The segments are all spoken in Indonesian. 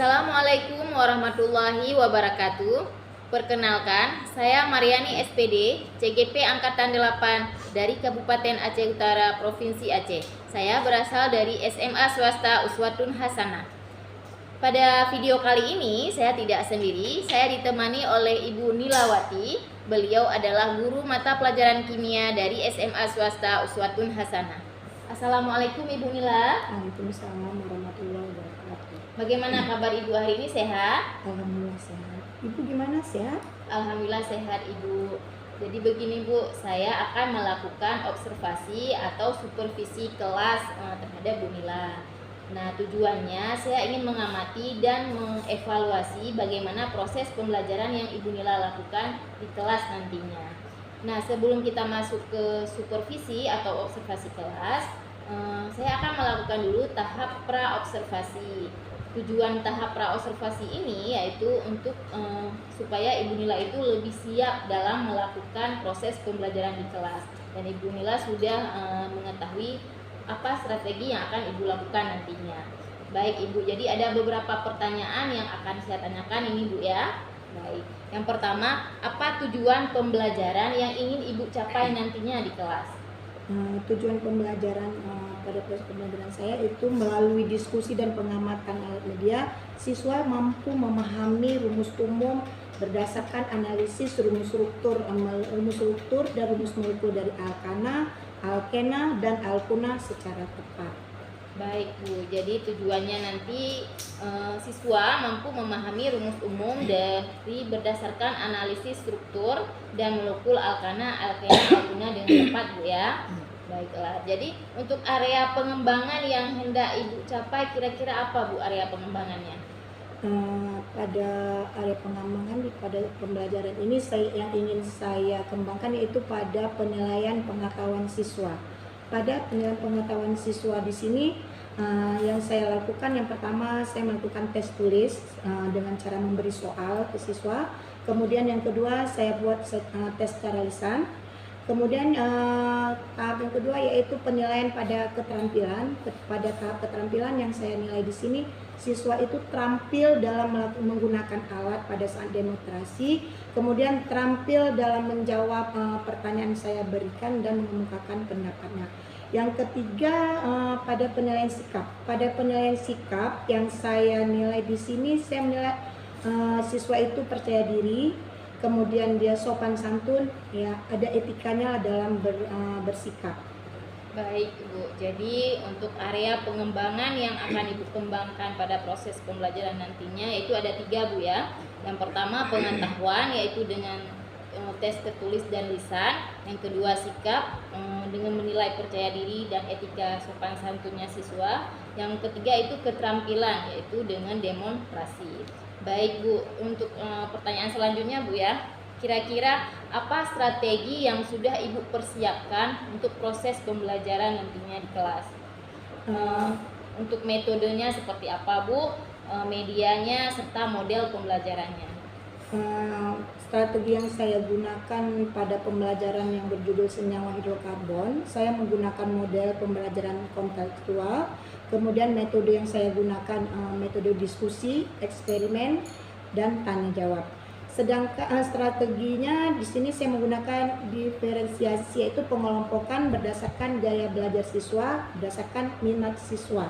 Assalamualaikum warahmatullahi wabarakatuh. Perkenalkan, saya Mariani SPD, CGP Angkatan 8 dari Kabupaten Aceh Utara, Provinsi Aceh. Saya berasal dari SMA Swasta Uswatun Hasanah. Pada video kali ini saya tidak sendiri, saya ditemani oleh Ibu Nilawati. Beliau adalah guru mata pelajaran kimia dari SMA Swasta Uswatun Hasanah. Assalamualaikum Ibu Nila. Waalaikumsalam warahmatullahi wabarakatuh. Bagaimana kabar Ibu hari ini, sehat? Alhamdulillah sehat. Ibu gimana, sehat? Alhamdulillah sehat Ibu. Jadi begini Bu, saya akan melakukan observasi atau supervisi kelas terhadap Bu Nila. Nah, tujuannya saya ingin mengamati dan mengevaluasi bagaimana proses pembelajaran yang Ibu Nila lakukan di kelas nantinya. Nah, sebelum kita masuk ke supervisi atau observasi kelas, saya akan melakukan dulu tahap pra-observasi. Tujuan tahap pra-observasi ini yaitu untuk supaya Ibu Nila itu lebih siap dalam melakukan proses pembelajaran di kelas, dan Ibu Nila sudah mengetahui apa strategi yang akan Ibu lakukan nantinya. Baik Ibu, jadi ada beberapa pertanyaan yang akan saya tanyakan ini Bu ya. Baik, yang pertama, apa tujuan pembelajaran yang ingin Ibu capai nantinya di kelas? Tujuan pembelajaran pada proses pembelajaran saya itu melalui diskusi dan pengamatan alat media, siswa mampu memahami rumus umum berdasarkan analisis rumus struktur dan rumus molekul dari alkana, alkena, dan alkuna secara tepat. Baik Bu, jadi tujuannya nanti siswa mampu memahami rumus umum dari berdasarkan analisis struktur dan molekul alkana, alkena, alkuna dengan tepat Bu ya. Baiklah, jadi untuk area pengembangan yang hendak Ibu capai kira-kira apa Bu area pengembangannya? Pada area pengembangan pada pembelajaran ini yang ingin saya kembangkan yaitu pada penilaian pengetahuan siswa. Pada penilaian pengetahuan siswa di sini yang saya lakukan, yang pertama saya melakukan tes tulis dengan cara memberi soal ke siswa. Kemudian yang kedua saya buat tes secara lisan. Kemudian tahap yang kedua yaitu penilaian pada keterampilan. Pada tahap keterampilan yang saya nilai di sini, siswa itu terampil dalam menggunakan alat pada saat demonstrasi, kemudian terampil dalam menjawab pertanyaan saya berikan dan mengemukakan pendapatnya. Yang ketiga pada penilaian sikap. Pada penilaian sikap yang saya nilai di sini, saya menilai siswa itu percaya diri, kemudian dia sopan santun, ya ada etikanya dalam bersikap. Baik Bu, jadi untuk area pengembangan yang akan Ibu kembangkan pada proses pembelajaran nantinya itu ada 3 Bu ya. Yang pertama pengetahuan, yaitu dengan tes tertulis dan lisan. Yang kedua sikap, dengan menilai percaya diri dan etika sopan santunnya siswa. Yang ketiga itu keterampilan, yaitu dengan demonstrasi. Baik Bu, untuk pertanyaan selanjutnya Bu ya, kira-kira apa strategi yang sudah Ibu persiapkan untuk proses pembelajaran nantinya di kelas? Untuk metodenya seperti apa Bu, medianya serta model pembelajarannya? Strategi yang saya gunakan pada pembelajaran yang berjudul senyawa hidrokarbon, saya menggunakan model pembelajaran kontekstual. Kemudian metode yang saya gunakan metode diskusi, eksperimen, dan tanya jawab. Sedangkan strateginya di sini saya menggunakan diferensiasi, yaitu pengelompokan berdasarkan gaya belajar siswa, berdasarkan minat siswa.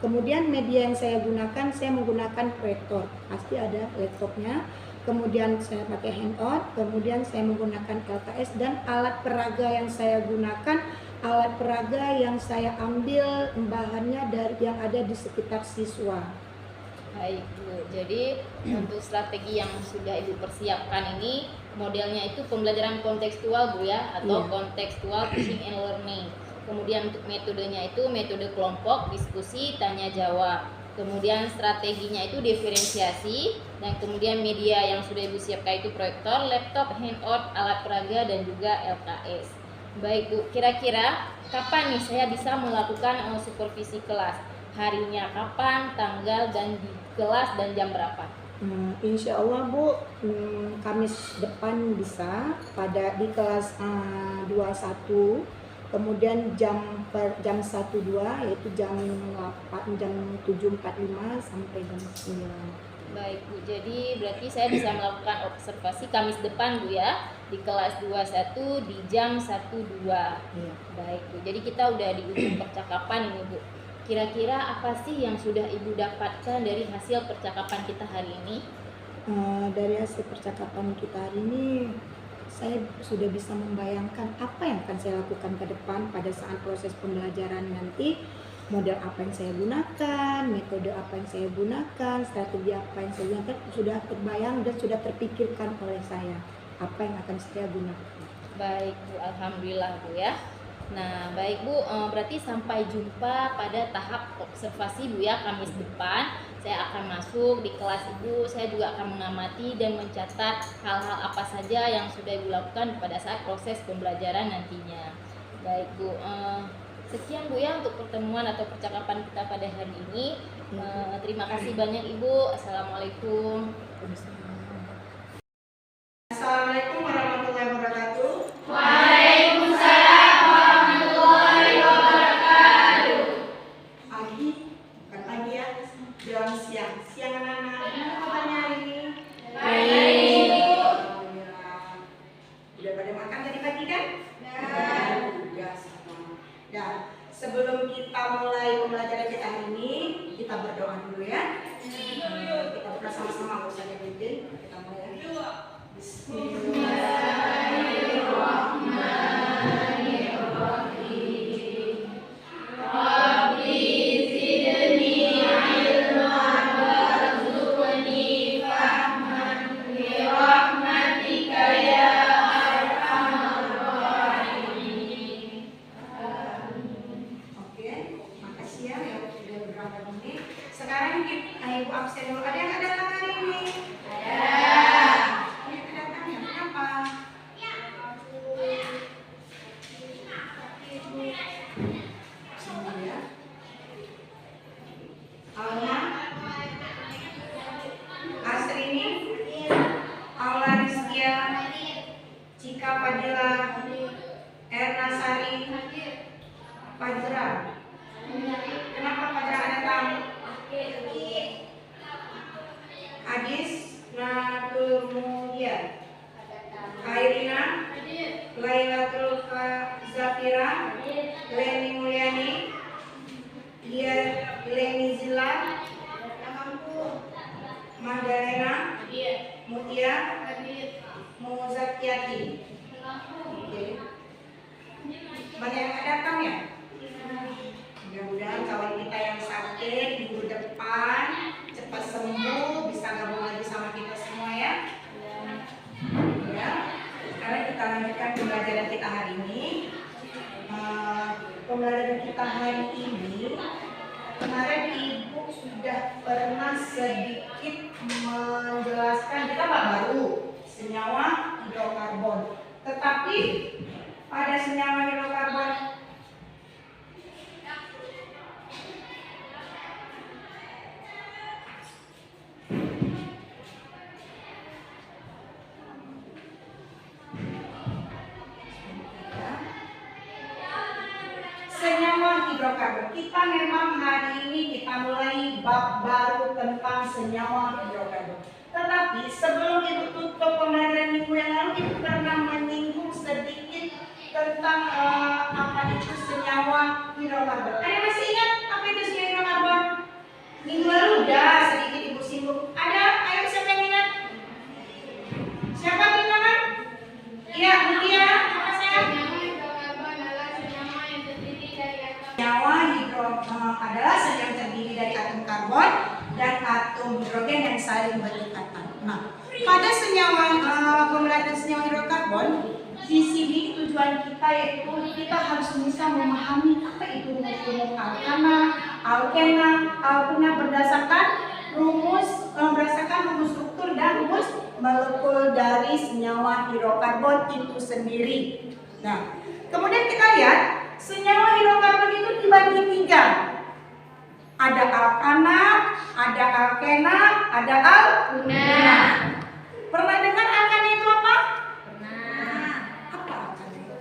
Kemudian media yang saya gunakan, saya menggunakan proyektor, pasti ada laptopnya. Kemudian saya pakai handout, kemudian saya menggunakan LKS, dan alat peraga yang saya gunakan, alat peraga yang saya ambil bahannya dari yang ada di sekitar siswa. Baik Bu, jadi untuk strategi yang sudah Ibu persiapkan ini modelnya itu pembelajaran kontekstual Bu ya, atau kontekstual teaching and learning. Kemudian untuk metodenya itu metode kelompok, diskusi, tanya jawab. Kemudian strateginya itu diferensiasi, dan kemudian media yang sudah Ibu siapkan itu proyektor, laptop, handout, alat peraga, dan juga LKS. Baik Bu, kira-kira kapan nih saya bisa melakukan supervisi kelas? Harinya kapan, tanggal, dan di kelas, dan jam berapa? Insya Allah Bu, Kamis depan bisa di kelas 21 Kemudian jam 1-2 yaitu jam 7.45 sampai jam 9. Baik Bu, jadi berarti saya bisa melakukan observasi Kamis depan Bu ya, di kelas 21 di jam 1-2. Iya. Baik Bu, jadi kita udah di ujung percakapan ini Bu. Kira-kira apa sih yang sudah Ibu dapatkan dari hasil percakapan kita hari ini? Dari hasil percakapan kita hari ini, saya sudah bisa membayangkan apa yang akan saya lakukan ke depan pada saat proses pembelajaran nanti. Model apa yang saya gunakan, metode apa yang saya gunakan, strategi apa yang saya gunakan, sudah terbayang dan sudah terpikirkan oleh saya apa yang akan saya gunakan. Baik Bu, alhamdulillah Bu ya. Nah baik Bu, berarti sampai jumpa pada tahap observasi Bu ya, Kamis depan. Saya akan masuk di kelas Ibu, saya juga akan mengamati dan mencatat hal-hal apa saja yang sudah Ibu lakukan pada saat proses pembelajaran nantinya. Baik Bu, sekian Bu ya untuk pertemuan atau percakapan kita pada hari ini. Terima kasih banyak Ibu. Assalamualaikum. Assalamualaikum warahmatullahi wabarakatuh. Waalaikumsalam warahmatullahi wabarakatuh. Pagi, bukan pagi ya, jam siang. Siang anak-anak, gimana kabarnya hari ini? Baik. Alhamdulillah. Udah pada makan tadi pagi kan? Udah semua. Dan sebelum kita mulai pembelajaran kita hari ini, kita berdoa dulu ya. Kita berdoa sama-sama, nggak usah dibikin. Kita mulai ya. Bismillahirrahmanirrahim. Rabbi zidni ilman warzuqni fahman bi rahmatika ya arhamar rahimin. Oke, makasih ya yang sudah beberapa menit. Sekarang Ibu absen dulu. Ada yang nggak datang hari ini? Ada yang nggak datang ya? Kenapa? Semua ya. Alma, Asrini, Aula Rizkia, Cika Fadila, Erna Sari, Fajra. Kenapa Fajra datang? Adis Natul Mulia, Kairina, Lailatul Zafira, Leni Mulyani, Leni Zila, Magdalena, Mutia, Muzakiati. Oke. Banyak yang datang ya? Mudah-mudahan kawan kita yang sakit minggu depan cepat sembuh, bisa gabung lagi sama kita semua ya. Ya. Sekarang kita lanjutkan pembelajaran kita hari ini. Pembelajaran kita hari ini, kemarin Ibu sudah pernah sedikit menjelaskan kita baru senyawa hidrokarbon. Tetapi pada senyawa hidrokarbon hidrokarbon. Kita memang hari ini kita mulai bab baru tentang senyawa hidrokarbon. Tetapi sebelum Ibu tutup pembelajaran minggu yang lalu, Ibu pernah menyinggung sedikit tentang apa itu senyawa hidrokarbon. Ada yang masih ingat apa itu senyawa hidrokarbon? Minggu lalu udah sedikit Ibu singgung. Ada? Ayo siapa yang ingat? Siapa yang ingat? Iya, Mutia. Apa saya? Senyawa hidrokarbon adalah senyawa yang terdiri dari atom karbon dan atom hidrogen yang saling berdekatan. Nah, pada senyawa pembelajaran senyawa hidrokarbon, di sini tujuan kita yaitu kita harus bisa memahami apa itu rumus-rumus alkana, alkena berdasarkan rumus struktur dan rumus molekul dari senyawa hidrokarbon itu sendiri. Nah, kemudian kita lihat senyawa hidrokarbon itu dibagi 3. Ada alkana, ada alkena, ada alkena. Pernah dengar alkana itu apa? Pernah. Apa alkana itu?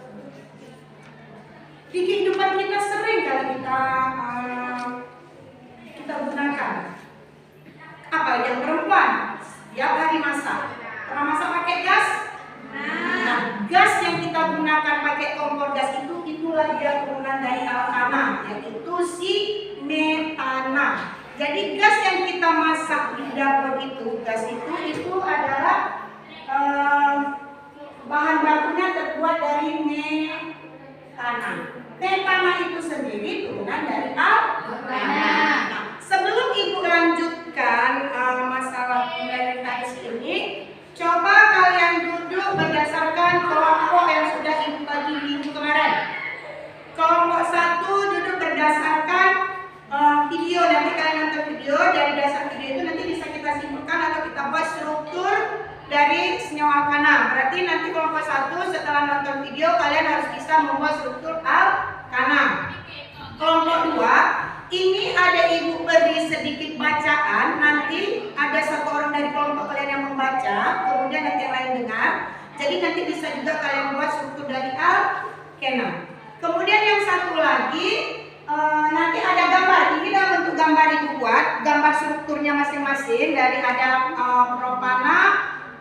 Bagi yang perempuan, setiap hari masak. Pernah masak pakai gas? Nah, gas yang kita gunakan pakai kompor gas itulah dia turunan dari alkana, yaitu si metana. Jadi gas yang kita masak di dapur itu, gas itu adalah bahan bakunya terbuat dari metana. Metana itu sendiri turunan dari alkana. Nah, sebelum ibu lanjutkan masalah pemilihan ini, coba kalian duduk berdasarkan kelompok yang sudah ibu bagi minggu kemarin. Kelompok 1 duduk berdasarkan video. Nanti kalian nonton video, dari dasar video itu nanti bisa kita simpulkan atau kita buat struktur dari senyawa alkana. Berarti nanti kelompok 1 setelah nonton video kalian harus bisa membuat struktur alkana. Kelompok 2, ini ada ibu beri sedikit bacaan. Nanti ada satu orang dari kelompok kalian yang membaca, kemudian nanti yang lain dengar. Jadi nanti bisa juga kalian buat struktur dari alkena. Kemudian yang satu lagi, nanti ada gambar. Ini dalam bentuk gambar ibu buat, gambar strukturnya masing-masing dari ada propana,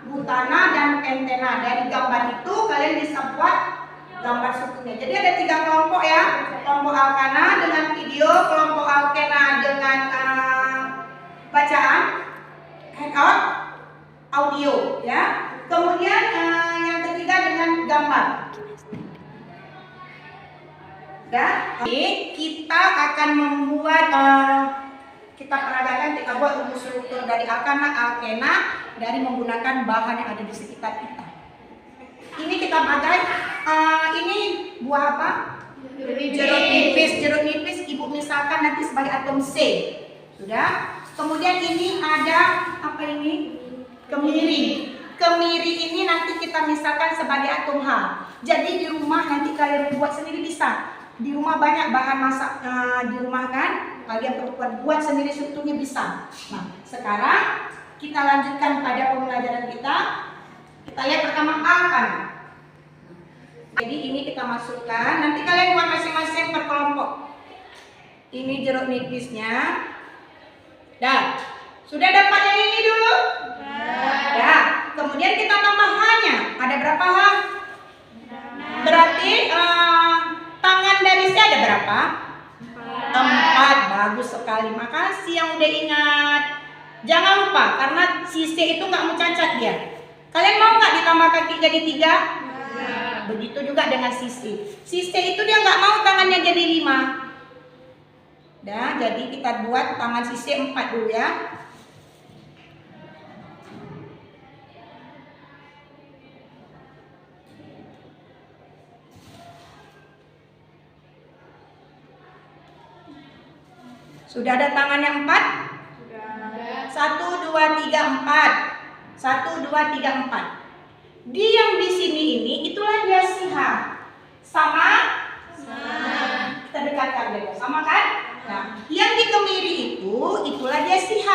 butana, dan pentena. Dari gambar itu kalian bisa buat gambar strukturnya. Jadi ada 3 kelompok ya, kelompok alkana dengan video, kelompok alkena dengan bacaan, handout, audio ya. Kemudian yang ketiga dengan gambar. Dan ini kita akan membuat kita peragakan, kita buat rumus struktur dari alkana, alkena dari menggunakan bahan yang ada di sekitar kita. Ini kita pakai ini buah apa? Jeruk nipis. Jeruk nipis ibu misalkan nanti sebagai atom C. Sudah. Kemudian ini ada apa ini? Kemiri. Kemiri ini nanti kita misalkan sebagai atom H. Jadi di rumah nanti kalian buat sendiri bisa. Di rumah banyak bahan masak di rumah kan? Kalian perempuan buat sendiri strukturnya bisa. Nah, sekarang kita lanjutkan pada pembelajaran kita. Kita lihat pertama alkana. Jadi ini kita masukkan. Nanti kalian buat masing-masing per kelompok. Ini jeruk nipisnya. Dah. Sudah dapat yang ini dulu? Dah. Kemudian kita tambah H-nya. Ada berapa H? Berarti tangan dari C ada berapa? 4. Bagus sekali. Makasih yang udah ingat. Jangan lupa karena si C itu nggak mau cacat dia. Kalian mau nggak ditambah kaki jadi 3? Begitu juga dengan si C. Si C itu dia nggak mau tangannya jadi 5. Dah, jadi kita buat tangan si C 4 dulu ya. Sudah ada tangannya 4? Sudah. 1, 2, 3, 4. 1, 2, 3, 4. Di yang di sini ini itulah dia si H. Sama? Sama. Kita dekatkan dia. Sama kan? Nah, yang di kemiri itulah dia si H.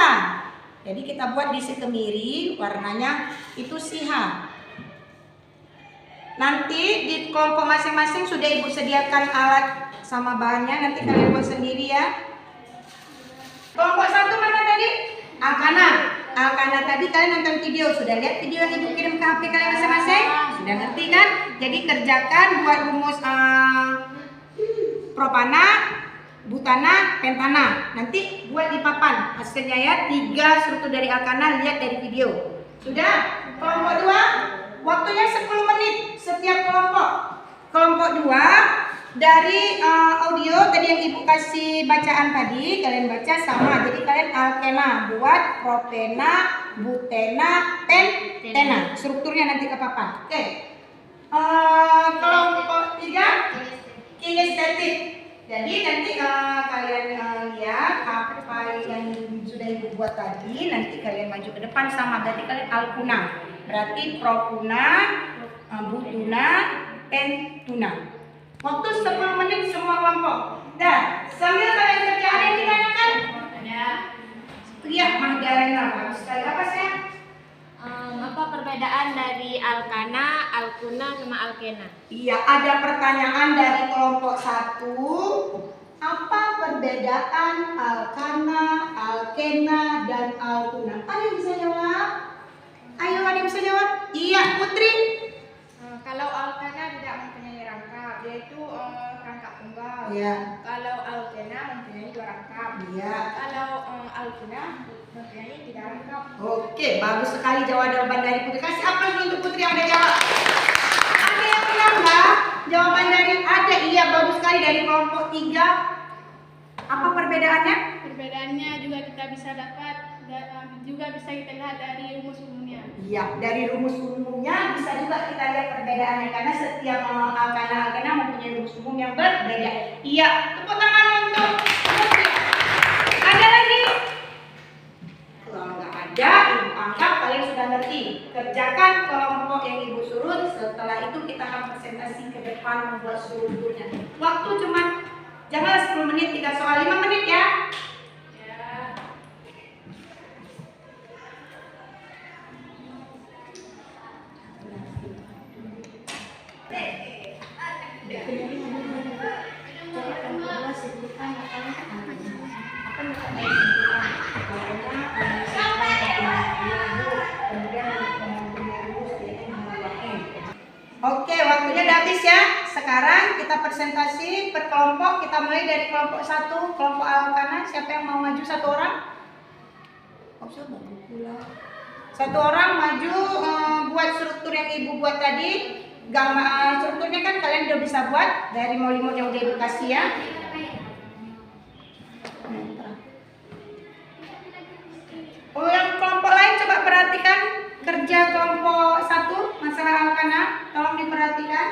Jadi kita buat di si kemiri warnanya itu si H. Nanti di kelompok masing-masing sudah ibu sediakan alat sama bahannya. Nanti kalian buat sendiri ya. Kelompok 1 mana tadi? Alkana. Alkana tadi kalian nonton video. Sudah lihat video yang ibu kirim ke HP kalian masing-masing? Sudah ngerti kan? Jadi kerjakan buat rumus propana, butana, pentana. Nanti buat di papan hasilnya ya. 3 struktur dari alkana, lihat dari video. Sudah? Kelompok 2 waktunya 10 menit setiap kelompok. Kelompok 2 dari audio tadi yang ibu kasih bacaan tadi kalian baca sama. Jadi kalian alkena buat propena, butena, pentena. Strukturnya nanti ke papan. Oke. Kelompok 3 kinestetik. Jadi nanti kalian lihat apa yang sudah ibu buat tadi. Nanti kalian maju ke depan sama. Berarti kalian alkuna. Berarti propuna, butuna, pentuna. Waktu 10 menit semua kelompok. Dah, sambil kalian kerja ada yang ditanyakan? Ada. Iya, Magdalena. Bagus sekali. Apa sih? Apa perbedaan dari alkana, alkuna, sama alkena? Iya, ada pertanyaan dari kelompok 1. Apa perbedaan alkana, alkena, dan alkuna? Ada yang bisa jawab? Ayo, ada yang bisa jawab? Iya, Putri. Kalau alkana tidak mempunyai rangkap, yaitu rangkap tunggal. Iya. Kalau alkena mempunyai 2 rangkap. Iya. Kalau alkuna mempunyai 3 rangkap. Oke, bagus sekali jawaban dari Putri. Kasih aplaus untuk Putri yang udah jawab. Ada yang bilang nggak? Jawaban dari ada, iya bagus sekali dari kelompok 3. Apa perbedaannya? Perbedaannya juga kita bisa dapat, juga bisa kita lihat dari rumus umumnya. Iya, dari rumus umumnya bisa juga kita lihat perbedaannya karena setiap alkana mempunyai rumus umum yang berbeda. Iya, tepuk tangan untuk Putri. Ada lagi? Kalau nggak ada, ibu anggap kalian sudah ngerti. Kerjakan kelompok yang ibu suruh. Setelah itu kita akan presentasi ke depan membuat strukturnya. Waktu cuma janganlah 10 menit, 3 soal 5 menit ya. Oke, waktunya udah habis ya. Sekarang kita presentasi per kelompok. Kita mulai dari kelompok 1, kelompok alkana. Siapa yang mau maju? 1 orang? Satu orang maju buat struktur yang ibu buat tadi. Gambar strukturnya kan kalian udah bisa buat dari modul yang udah ibu kasih ya. Oh, yang kelompok lain coba perhatikan kerja kelompok 1 masalah alkana. Tolong diperhatikan.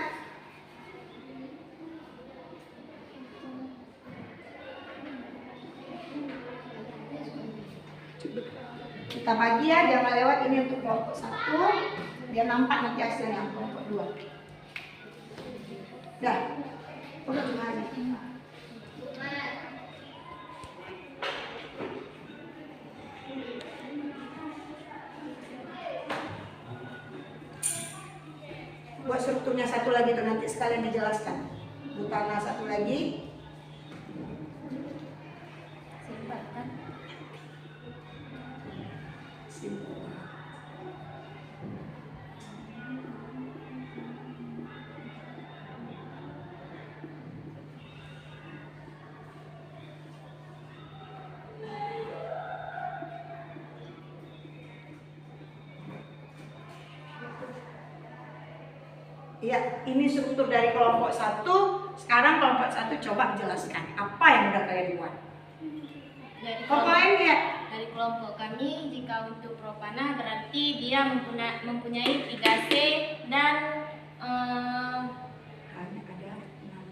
Kita bagi ya, jangan lewat. Ini untuk kelompok 1 biar nampak nanti hasilnya kelompok 2. Dah. Udah gimana? Buat strukturnya 1 lagi tuh nanti sekalian dijelaskan. Butana 1 lagi. Ya, ini struktur dari kelompok 1. Sekarang kelompok 1 coba jelaskan apa yang udah kalian buat. Dari Kelompok lain lihat. Dari kelompok kami, jika untuk propana berarti dia mempunyai 3C dan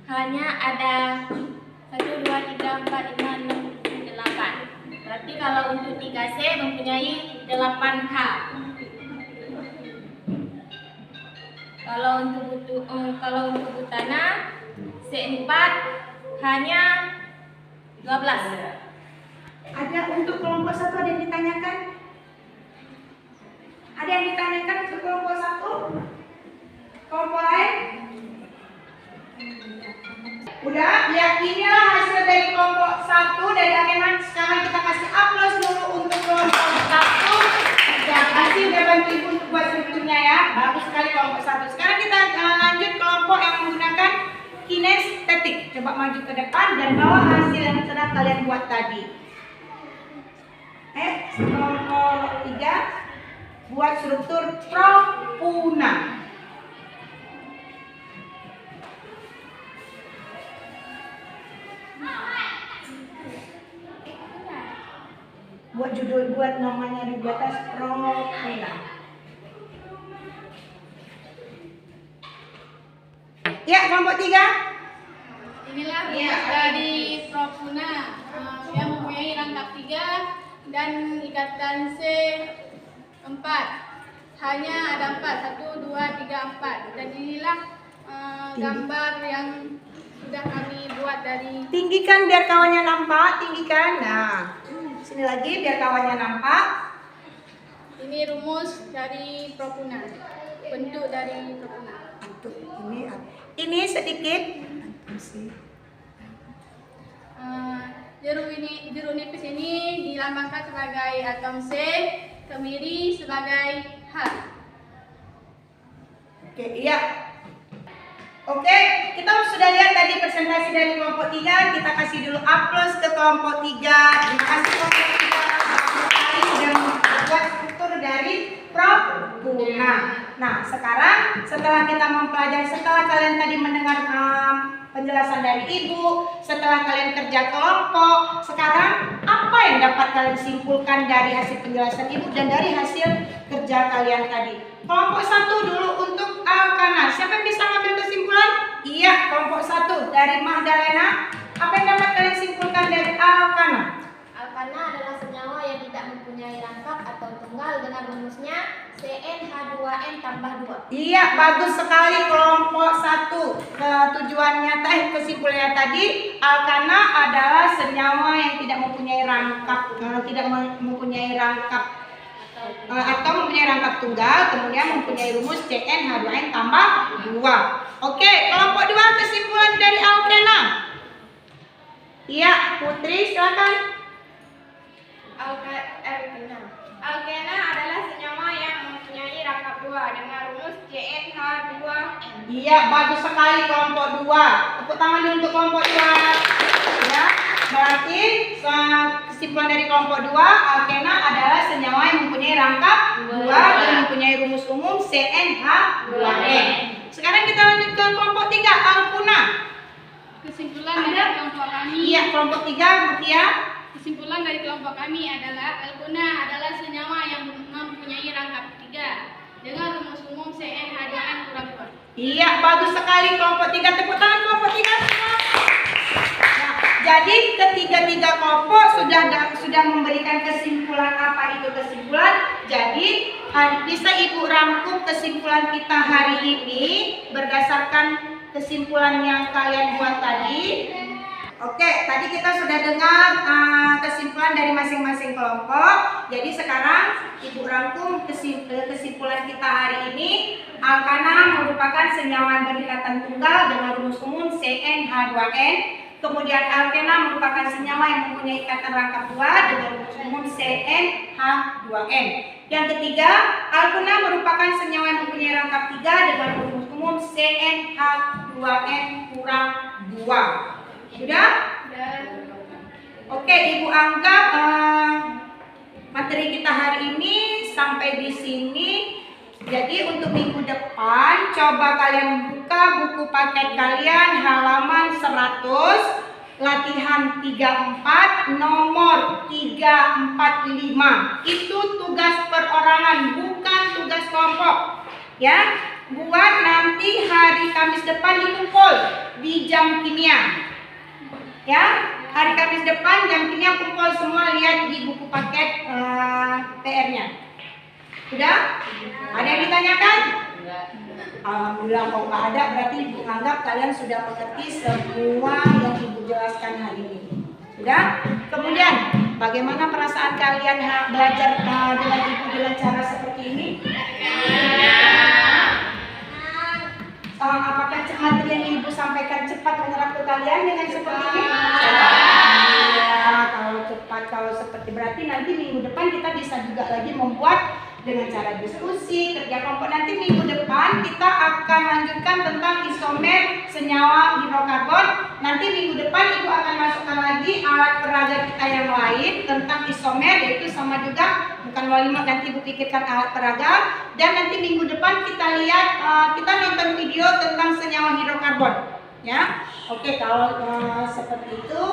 hanya ada 1, 2, 3, 4, 5, 6, 7, 8. Berarti kalau untuk 3C mempunyai 8H. Kalau untuk butana C4 hanya 12. Ada untuk kelompok 1 ada yang ditanyakan? Ada yang ditanyakan untuk kelompok 1? Kelompok lain? Udah, ya inilah hasil dari kelompok 1 dari Akeman. Sekarang kita kasih aplaus dulu untuk kelompok 1. Ya, kasih udah bantu ibu untuk buat strukturnya ya. Bagus sekali kelompok 1. Sekarang kita lanjut kelompok yang menggunakan kinestetik. Coba maju ke depan dan bawa hasil yang sudah kalian buat tadi. Kelompok 3 buat struktur propuna. Buat judul, buat namanya di atas propuna. Ya, kelompok 3. Inilah rumus dari propuna yang mempunyai rangkap 3 dan ikatan C4. Hanya ada 4, 1, 2, 3, 4. Dan inilah gambar yang sudah kami buat dari. Tinggikan biar kawannya nampak, tinggikan. Nah, sini lagi biar kawannya nampak. Ini rumus dari propuna. Bentuk dari propuna. Ini sedikit. Jeruk nipis ini dilambangkan sebagai atom C, kemiri sebagai H. Oke, iya. Oke, kita sudah lihat tadi presentasi dari kelompok 3. Kita kasih dulu aplaus ke kelompok 3. Terima kasih kelompok 3 sudah membuat struktur dari Propuna. Nah, sekarang setelah kita mempelajari, setelah kalian tadi mendengar penjelasan dari Ibu, setelah kalian kerja kelompok, sekarang apa yang dapat kalian simpulkan dari hasil penjelasan Ibu dan dari hasil kerja kalian tadi? Kelompok 1 dulu untuk Alkana. Siapa yang bisa ngambil kesimpulan? Iya, kelompok 1 dari Magdalena. Apa yang dapat kalian simpulkan dari Alkana? Alkana adalah senyawa yang tidak mempunyai rangkap atau tunggal dengan rumusnya CnH2n tambah 2. Iya, bagus sekali kelompok 1. Tujuannya kesimpulannya tadi, alkana adalah senyawa yang tidak mempunyai rangkap, atau mempunyai rangkap tunggal, kemudian mempunyai rumus CnH2n tambah 2. Oke, kelompok 2 kesimpulan dari alkena. Iya, Putri silakan. Alkena adalah senyawa yang mempunyai rangkap 2 dengan rumus CnH2n. Iya, bagus sekali kelompok 2. Tepuk tangan dulu untuk kelompok 2. Ya, berarti kesimpulan dari kelompok 2, alkena adalah senyawa yang mempunyai rangkap 2 dan mempunyai rumus umum CnH2n. Sekarang kita lanjut ke kelompok 3, alkuna. Kesimpulan dari kelompok kami. Iya, kelompok 3, Mutia. Kesimpulan dari kelompok kami adalah alkuna adalah senyawa yang mempunyai rangkap 3 dengan rumus umum CnH2n kurang 2. Iya, bagus sekali kelompok 3. Tepuk tangan kelompok 3 semua. Nah, jadi ketiga-tiga kelompok sudah memberikan kesimpulan. Apa itu kesimpulan? Jadi bisa Ibu rangkum kesimpulan kita hari ini berdasarkan kesimpulan yang kalian buat tadi. Oke, tadi kita sudah dengar kesimpulan dari masing-masing kelompok. Jadi sekarang Ibu rangkum kesimpulan kita hari ini. Alkana merupakan senyawa berikatan tunggal dengan rumus umum CnH2n. Kemudian alkena merupakan senyawa yang mempunyai ikatan rangkap 2 dengan rumus umum CnH2n. Yang ketiga, alkuna merupakan senyawa yang mempunyai rangkap 3 dengan rumus umum CnH2n kurang 2. Sudah? Oke, Ibu anggap materi kita hari ini sampai di sini. Jadi untuk minggu depan coba kalian buka buku paket kalian halaman 100, latihan 34 nomor 345. Itu tugas perorangan, bukan tugas kelompok. Ya, buat nanti hari Kamis depan dikumpul di jam kimia. Ya, hari Kamis depan jam kimia kumpul semua, lihat di buku paket PR-nya. Sudah? Ada yang ditanyakan? Alhamdulillah kalau nggak ada berarti Ibu anggap kalian sudah mengerti semua yang Ibu jelaskan hari ini. Sudah? Kemudian bagaimana perasaan kalian belajar dengan Ibu dengan cara seperti ini? Apakah materi yang Ibu sampaikan cepat menyerap ke kalian dengan seperti ini? Ya, kalau cepat, kalau seperti berarti nanti minggu depan kita bisa juga lagi membuat dengan cara diskusi, kerja kelompok. Nanti minggu depan kita akan lanjutkan tentang isomer senyawa hidrokarbon. Nanti minggu depan Ibu akan masukkan lagi alat peraga kita yang lain tentang isomer, yaitu sama juga bukan walimat, nanti Ibu pikirkan alat peraga. Dan nanti minggu depan kita lihat, kita nonton video tentang senyawa hidrokarbon. Ya, oke, kalau seperti itu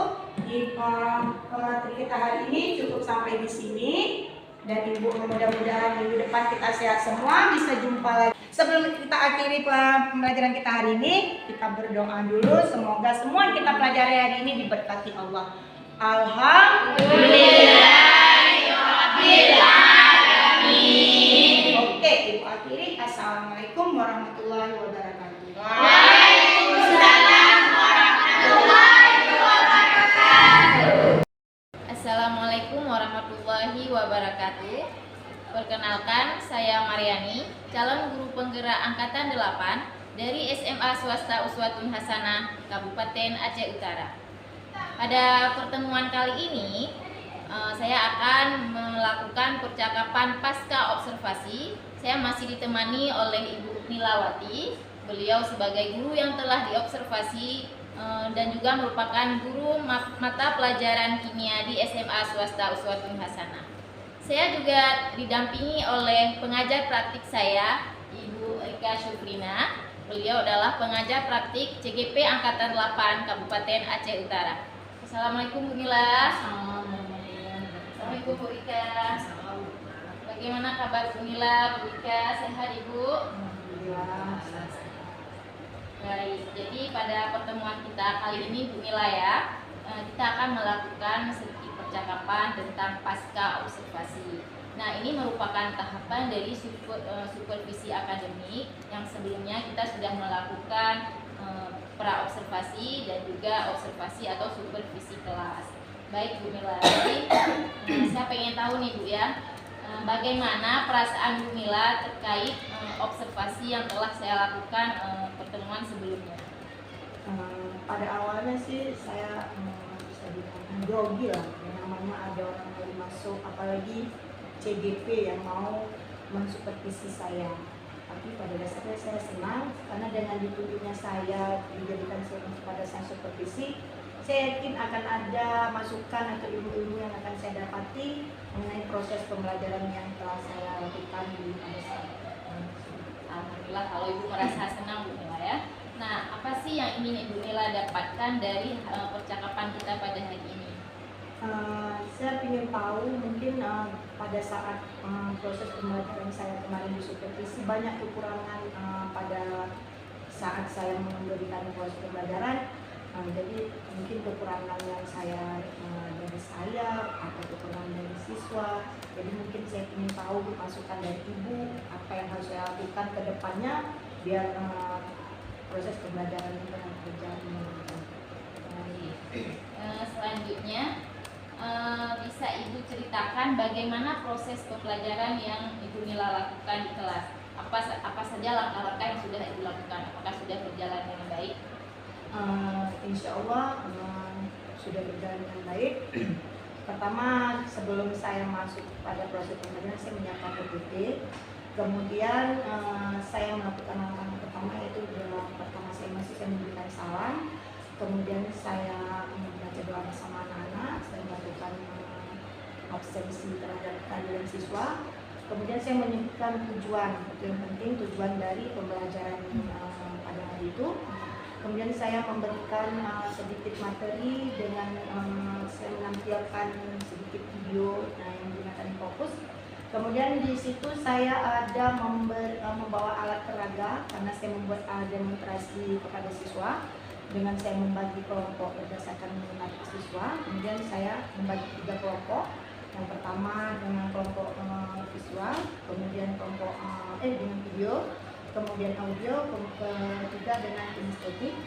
materi kita hari ini cukup sampai di sini. Dan Ibu mudah-mudahan minggu depan kita sehat semua, bisa jumpa lagi. Sebelum kita akhiri pembelajaran kita hari ini, kita berdoa dulu. Semoga semua yang kita pelajari hari ini diberkati Allah. Alhamdulillahirrahmanirrahim. Oke, Ibu akhiri. Assalamualaikum warahmatullahi wabarakatuh. Waalaikumsalam warahmatullahi wabarakatuh. Assalamualaikum warahmatullahi wabarakatuh. Perkenalkan, saya Mariani, calon guru penggerak angkatan 8 dari SMA Swasta Uswatun Hasanah, Kabupaten Aceh Utara. Pada pertemuan kali ini saya akan melakukan percakapan pasca observasi. Saya masih ditemani oleh Ibu Nilawati. Beliau sebagai guru yang telah diobservasi dan juga merupakan guru mata pelajaran kimia di SMA swasta Uswatun Hasanah. Saya juga didampingi oleh pengajar praktik saya, Ibu Rika Syufrina. Beliau adalah pengajar praktik CGP Angkatan 8 Kabupaten Aceh Utara. Assalamualaikum Bu Nila. Assalamualaikum Bu Rika. Bagaimana kabar Bu Nila, Bu Rika? Sehat Ibu? Baik, jadi pada pertemuan kita kali ini Bu Nila ya, kita akan melakukan sedikit percakapan tentang pasca observasi. Nah, ini merupakan tahapan dari supervisi akademik yang sebelumnya kita sudah melakukan pra observasi dan juga observasi atau supervisi kelas. Baik Bu Nila, jadi saya pengen tahu nih Bu ya, bagaimana perasaan Bu Nila terkait observasi yang telah saya lakukan pertemuan sebelumnya? Pada awalnya sih saya bisa bilang grogi lah, yang namanya ada orang baru masuk, apalagi CGP yang mau mensupervisi saya. Tapi pada dasarnya saya senang karena dengan ditunjuknya saya dijadikan pada saya supervisi, saya yakin akan ada masukan atau ilmu-ilmu yang akan saya dapati mengenai proses pembelajaran yang telah saya lakukan di pada saat. Alhamdulillah kalau Ibu merasa senang Bu Nila ya. Nah, apa sih yang ingin Ibu Nila dapatkan dari percakapan kita pada hari ini? Saya ingin tahu mungkin pada saat proses pembelajaran saya kemarin di supervisi banyak kekurangan pada saat saya memberikan proses pembelajaran. Jadi mungkin kekurangan yang dari saya atau kekurangan dari siswa. Jadi mungkin saya ingin tahu masukan dari Ibu apa yang harus saya lakukan ke depannya biar proses pembelajaran ini berjalan. Selanjutnya bisa Ibu ceritakan bagaimana proses pembelajaran yang Ibu Nila lakukan di kelas? Apa saja langkah-langkah yang sudah Ibu lakukan? Apakah sudah berjalan dengan baik? Insya Allah sudah berjalan dengan baik. Pertama, sebelum saya masuk pada proses pembelajaran, saya menyiapkan PPT. Kemudian saya melakukan langkah pertama, yaitu pertama saya memberikan salam. Kemudian saya membaca doa bersama anak-anak. Saya melakukan absensi terhadap kehadiran siswa. Kemudian saya menyebutkan tujuan, itu yang penting, tujuan dari pembelajaran pada hari itu. Kemudian saya memberikan sedikit materi dengan saya menampilkan sedikit video yang digunakan fokus. Kemudian di situ saya ada membawa alat peraga karena saya membuat demonstrasi kepada siswa dengan saya membagi kelompok berdasarkan minat siswa. Kemudian saya membagi 3 kelompok. Yang pertama dengan kelompok visual, kemudian kelompok dengan video, kemudian audio, ketiga dengan kinestetik.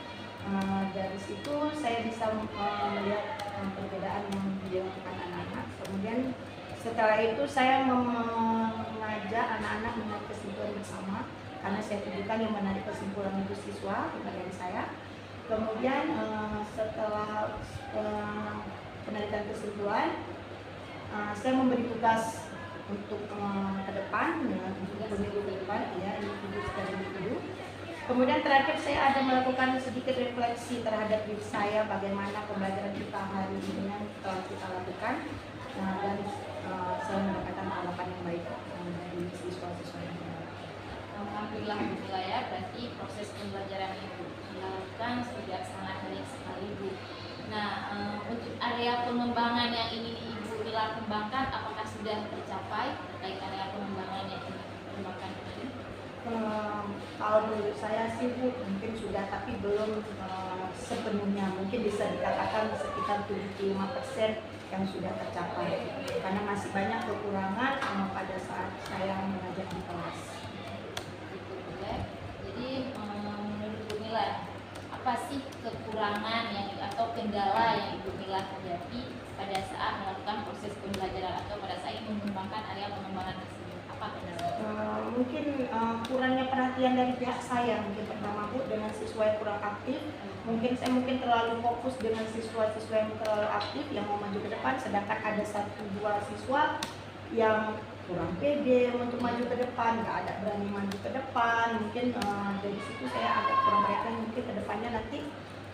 Dari situ saya bisa melihat perbedaan yang dilakukan anak-anak. Kemudian setelah itu saya mengajak anak-anak menarik kesimpulan bersama karena saya tunjukkan yang menarik kesimpulan itu siswa, bukan dari saya. Kemudian setelah penarikan kesimpulan, saya memberi tugas untuk ke depan, untuk pemilu ke depan, ya, individu secara individu. Kemudian terakhir saya ada melakukan sedikit refleksi terhadap diri saya, bagaimana pembelajaran kita hari ini yang telah kita lakukan, dan saya mendapatkan harapan yang baik dari siswa-siswa yang ada. Alhamdulillah Bu Nila ya, berarti proses pembelajaran yang Ibu lakukan sudah sangat baik sekali Bu. Nah, untuk area pengembangan yang ingin Ibu Nila kembangkan, apakah sudah tercapai terkait area pengembangan yang ingin dikembangkan ini? Kalau menurut saya sih Bu, mungkin sudah, tapi belum sepenuhnya. Mungkin bisa dikatakan sekitar 75% yang sudah tercapai, karena masih banyak kekurangan pada saat saya mengajar di kelas. Jadi menurut Bu Nila, apa sih kekurangan atau kendala yang Ibu Nila hadapi pada saat melakukan proses pembelajaran atau pada saat mengembangkan area pengembangan tersebut? Apa kendala? mungkin kurangnya perhatian dari pihak saya. Mungkin pertama Bu, dengan siswa yang kurang aktif, mungkin terlalu fokus dengan siswa-siswa yang terlalu aktif yang mau maju ke depan, sedangkan ada 1-2 siswa yang kurang pede untuk maju ke depan, nggak ada berani maju ke depan. Mungkin dari situ saya agak kurang perhatian. Mungkin kedepannya nanti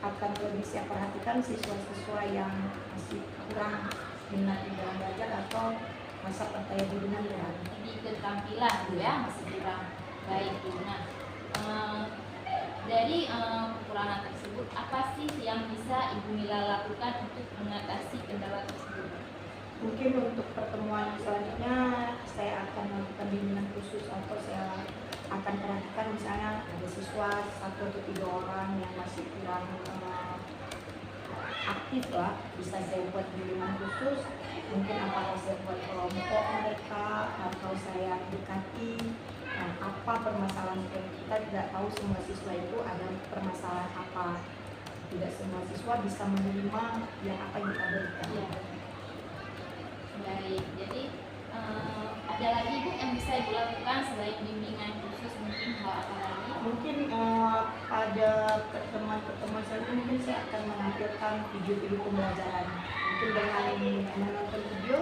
akan lebih saya perhatikan siswa-siswa yang masih kurang minat di dalam belajar atau masa percaya dirinya kurang. Jadi keterampilan Bu ya masih kurang baik Bu. Nah, dari kekurangan tersebut apa sih yang bisa Ibu Mila lakukan untuk mengatasi kendala tersebut? Mungkin untuk pertemuan selanjutnya saya akan melakukan bimbingan khusus atau saya akan perhatikan misalnya ada siswa 1 atau 3 orang yang masih kurang aktif lah, bisa saya buat bimbingan khusus. Mungkin apakah saya buat kelompok mereka atau saya dekati apa permasalahan yang kita tidak tahu. Semua siswa itu ada permasalahan apa, tidak semua siswa bisa menerima yang apa yang kita berikan. Ya. Baik, jadi ada lagi Bu yang bisa Ibu lakukan selain bimbingan khusus, mungkin hal apa lagi? Mungkin pada pertemuan-pertemuan selanjutnya mungkin saya akan menampilkan video-video pembelajaran. Mungkin dengan menonton video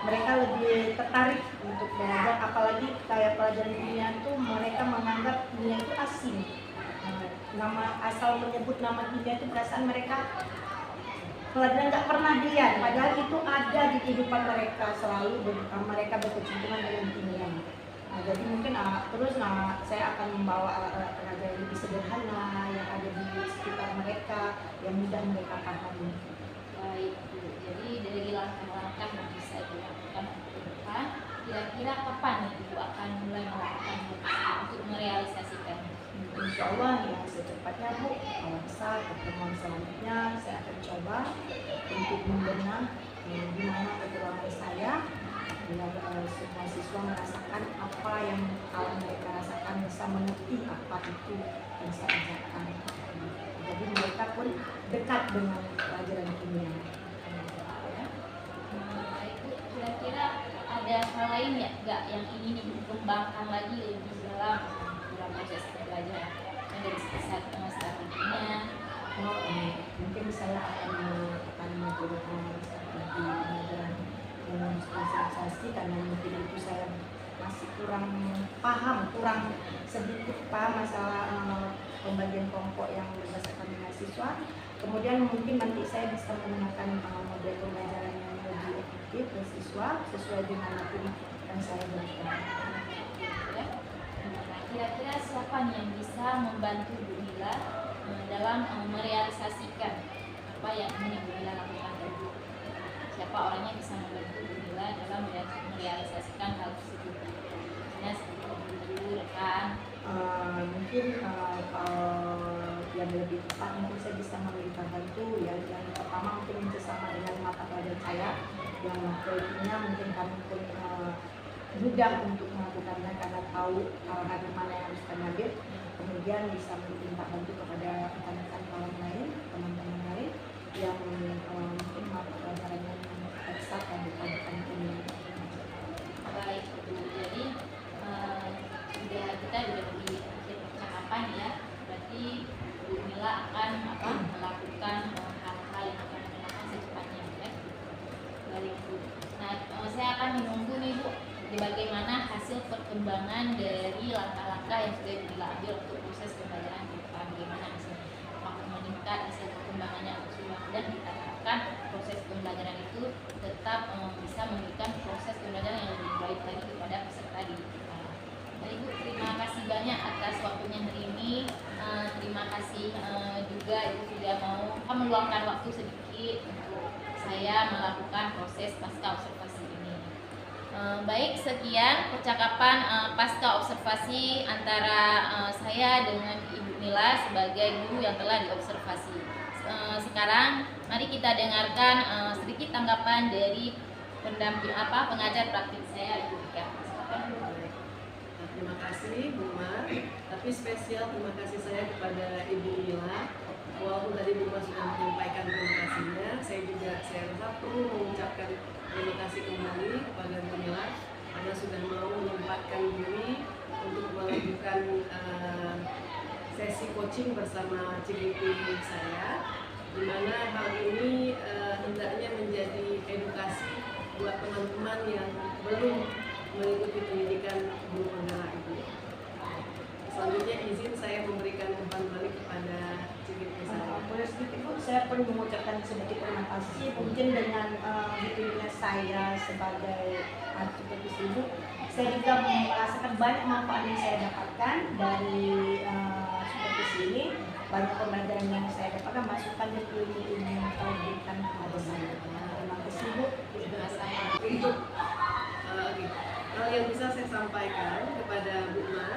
mereka lebih tertarik untuk belajar, apalagi kayak pelajaran kimia itu mereka menganggap kimia itu asing. Nama asal menyebut nama kimia itu perasaan mereka pelajaran nggak pernah dilihat, padahal itu ada di kehidupan mereka, selalu mereka berkecimpung dengan kimia. Jadi mungkin saya akan membawa pelajaran yang lebih sederhana yang ada di sekitar mereka yang mudah mereka pahami. Baik Bu, jadi dari langkah-langkah yang bisa Ibu lakukan untuk ke depan, kira-kira kapan Ibu akan mulai melakukan untuk merealisasikan? Insya Allah ya secepatnya Bu, kalau bisa pertemuan selanjutnya saya akan coba untuk membenah di mana kekurangan saya, biar semua siswa merasakan apa yang kalau mereka rasakan, bisa mengerti apa itu yang saya ajarkan. Jadi mereka pun dekat dengan pelajaran kimia. Baik Bu, kira-kira ada hal lain ya nggak yang ingin Ibu kembangkan lagi lebih dalam proses belajar yang dari strateginya? Mungkin saya akan menggunakan strategi pembelajaran yang spesialisasi, karena mungkin itu saya masih kurang paham, kurang sedikit paham masalah pembagian kelompok yang berdasarkan mahasiswa. Kemudian mungkin nanti saya bisa menggunakan model pembelajaran yang lebih efektif ke siswa sesuai dengan materi yang saya berikan. Ya. Nah, kira-kira siapa nih yang bisa membantu Bu Mila dalam merealisasikan apa yang ingin Bu Mila lakukan tadi? Siapa orangnya yang bisa membantu Bu Mila dalam merealisasikan hal tersebut? Misalnya seperti guru, rekan. Mungkin yang lebih tepat mungkin saya bisa memberikan bantu ya. Yang pertama mungkin bersama dengan mata pelajaran saya yang matematiknya mungkin kami pun mudah untuk melakukannya karena tahu hari mana yang harus kami ambil. Kemudian bisa minta bantu kepada rekan-rekan kawan lain, teman-teman lain yang mungkin mata pelajarannya ekstra dan bukan kimia. Baik Bu, jadi kita sudah di akhir percakapan ya. Berarti Bu Mila akan melakukan hal-hal yang akan dilakukan secepatnya ya. Baik Bu. Nah, saya akan menunggu nih Bu bagaimana hasil perkembangan dari langkah-langkah yang sudah diambil untuk proses pembelajaran ke depan. Bagaimana hasilnya, apakah meningkat hasil perkembangannya atau sudah, dan kita harapkan proses pembelajaran itu tetap bisa memberikan proses pembelajaran yang lebih baik lagi kepada peserta didik kita. Baik Bu, terima kasih banyak atas waktunya hari ini. Terima kasih juga Ibu sudah mau meluangkan waktu sedikit untuk saya melakukan proses pasca observasi ini. Baik, sekian percakapan pasca observasi antara saya dengan Ibu Mila sebagai guru yang telah diobservasi. Sekarang mari kita dengarkan sedikit tanggapan dari pengajar praktik saya, Ibu Ika. Silakan Bu. Terima kasih Bu Mar, tapi spesial terima kasih saya kepada Ibu Mila. Walaupun tadi Bu Mar sudah menyampaikan terima kasihnya, saya rasa perlu mengucapkan terima kasih kembali kepada Bu Mila karena sudah mau menyempatkan diri coaching bersama CGP saya, di mana hal ini hendaknya menjadi edukasi buat teman-teman yang belum mengikuti pendidikan guru penggerak itu. Selanjutnya izin saya memberikan umpan balik kepada CGP saya. Boleh sedikit Bu, saya pun mengucapkan sedikit terima kasih. Mungkin dengan bimbingan saya sebagai supervisi Ibu, saya juga merasakan banyak manfaat yang saya dapatkan dari supervisi ini. Banyak pembelajaran yang saya dapatkan, masukan dan ilmu yang telah diberikan kepada saya. Terima kasih Bu. Untuk hal yang bisa saya sampaikan kepada Bu Ma,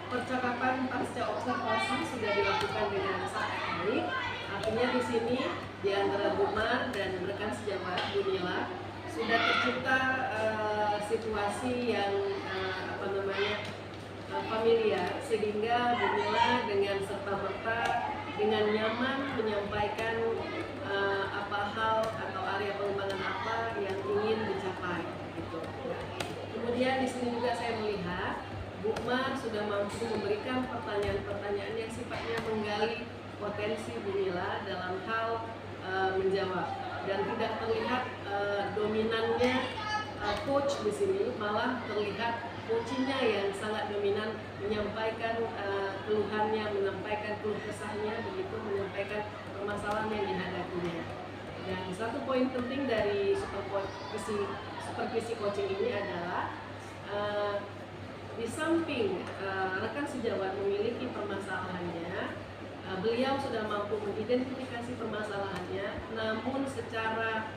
percakapan pasca observasi sudah dilakukan dengan sangat baik. Artinya di sini di antara Bu Ma dan rekan sejawat Bu Nila sudah tercipta situasi yang familiar, sehingga Bu Nila dengan serta-merta dengan nyaman menyampaikan apa hal atau area pengembangan apa yang ingin dicapai. Gitu. Kemudian di sini juga saya melihat Bu Ma sudah mampu memberikan pertanyaan-pertanyaan yang sifatnya menggali potensi Bu Nila dalam hal menjawab, dan tidak terlihat dominannya coach di sini, malah terlihat coachingnya yang sangat dominan menyampaikan keluhannya, menyampaikan keluh kesahnya, begitu menyampaikan permasalahan yang dihadapinya. Dan satu poin penting dari supervisi coaching ini adalah di samping rekan sejawat memiliki permasalahannya, beliau sudah mampu mengidentifikasi permasalahannya, namun secara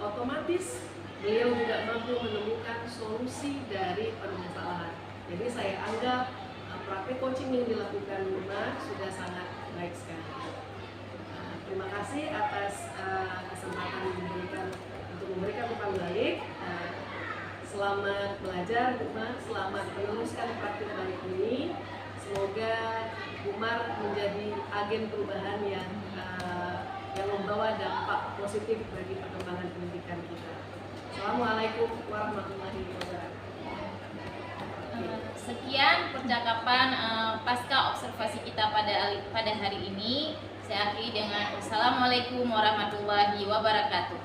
otomatis beliau juga mampu menemukan solusi dari permasalahan. Jadi saya anggap praktek coaching yang dilakukan Bu Ma sudah sangat baik sekali. Terima kasih atas kesempatan yang diberikan untuk memberikan umpan balik. Selamat belajar Bu Ma, selamat meneruskan praktik baik ini. Semoga Bu Ma menjadi agen perubahan yang membawa dampak positif bagi perkembangan pendidikan kita. Assalamualaikum warahmatullahi wabarakatuh. Sekian percakapan pasca observasi kita pada hari ini. Saya akhiri dengan Assalamualaikum warahmatullahi wabarakatuh.